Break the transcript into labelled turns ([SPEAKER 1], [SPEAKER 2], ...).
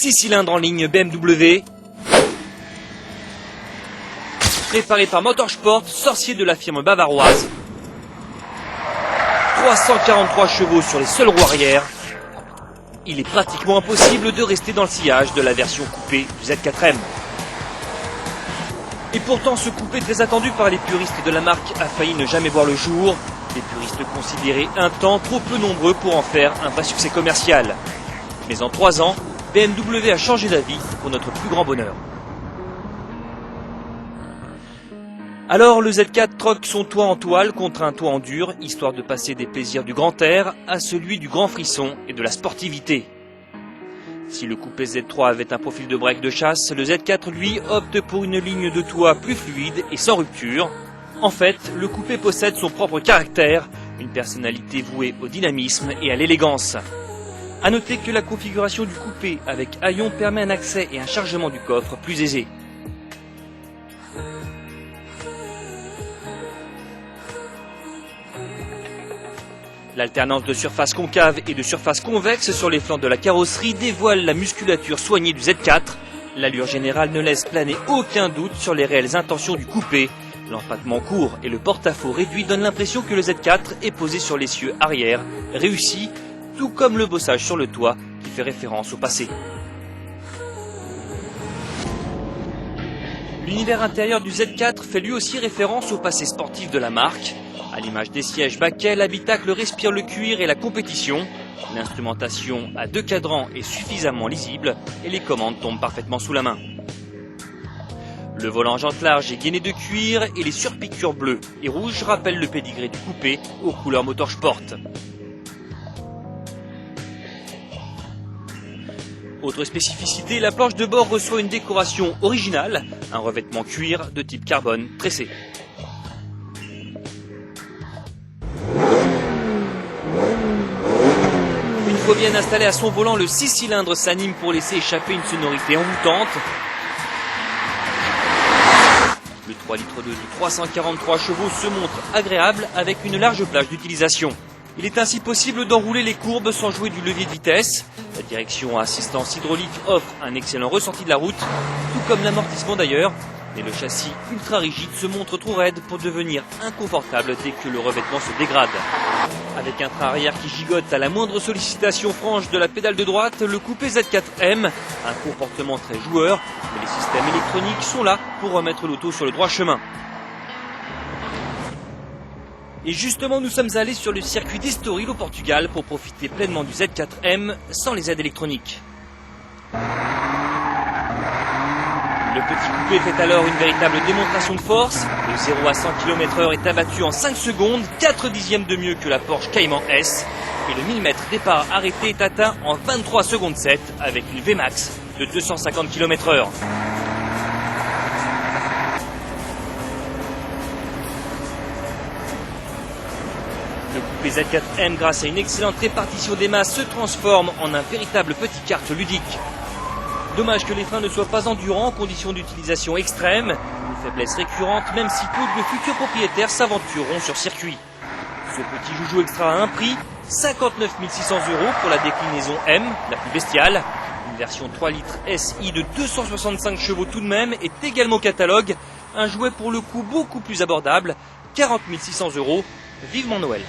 [SPEAKER 1] 6 cylindres en ligne BMW, préparé par Motorsport, sorcier de la firme bavaroise. 343 chevaux sur les seules roues arrière. Il est pratiquement impossible de rester dans le sillage de la version coupée du Z4M. Et pourtant, ce coupé très attendu par les puristes de la marque a failli ne jamais voir le jour. Les puristes considéraient un temps trop peu nombreux pour en faire un vrai succès commercial. Mais en 3 ans, BMW a changé d'avis pour notre plus grand bonheur. Alors le Z4 troque son toit en toile contre un toit en dur, histoire de passer des plaisirs du grand air à celui du grand frisson et de la sportivité. Si le coupé Z3 avait un profil de break de chasse, le Z4 lui opte pour une ligne de toit plus fluide et sans rupture. En fait, le coupé possède son propre caractère, une personnalité vouée au dynamisme et à l'élégance. A noter que la configuration du coupé avec haillons permet un accès et un chargement du coffre plus aisé. L'alternance de surface concave et de surface convexe sur les flancs de la carrosserie dévoile la musculature soignée du Z4. L'allure générale ne laisse planer aucun doute sur les réelles intentions du coupé. L'empattement court et le porte-à-faux réduit donnent l'impression que le Z4 est posé sur l'essieu arrière, réussi, tout comme le bossage sur le toit qui fait référence au passé. L'univers intérieur du Z4 fait lui aussi référence au passé sportif de la marque. À l'image des sièges baquets, l'habitacle respire le cuir et la compétition. L'instrumentation à 2 cadrans est suffisamment lisible et les commandes tombent parfaitement sous la main. Le volant jante large est gainé de cuir et les surpiqûres bleues et rouges rappellent le pédigré du coupé aux couleurs Motorsport. Autre spécificité, la planche de bord reçoit une décoration originale, un revêtement cuir de type carbone tressé. Une fois bien installé à son volant, le 6 cylindres s'anime pour laisser échapper une sonorité envoûtante. Le 3 litres de 343 chevaux se montre agréable avec une large plage d'utilisation. Il est ainsi possible d'enrouler les courbes sans jouer du levier de vitesse. La direction à assistance hydraulique offre un excellent ressenti de la route, tout comme l'amortissement d'ailleurs. Mais le châssis ultra rigide se montre trop raide pour devenir inconfortable dès que le revêtement se dégrade. Avec un train arrière qui gigote à la moindre sollicitation franche de la pédale de droite, le coupé Z4M a un comportement très joueur, mais les systèmes électroniques sont là pour remettre l'auto sur le droit chemin. Et justement, nous sommes allés sur le circuit d'Estoril au Portugal pour profiter pleinement du Z4M sans les aides électroniques. Le petit coupé fait alors une véritable démonstration de force. Le 0 à 100 km/h est abattu en 5 secondes, 4 dixièmes de mieux que la Porsche Cayman S. Et le millimètre départ arrêté est atteint en 23 secondes 7 avec une Vmax de 250 km/h. Le coupé Z4M, grâce à une excellente répartition des masses, se transforme en un véritable petit kart ludique. Dommage que les freins ne soient pas endurants en conditions d'utilisation extrême, une faiblesse récurrente même si peu de futurs propriétaires s'aventureront sur circuit. Ce petit joujou extra a un prix, 59 600 € pour la déclinaison M, la plus bestiale. Une version 3 litres SI de 265 chevaux tout de même est également au catalogue, un jouet pour le coup beaucoup plus abordable, 40 600 €, vivement Noël.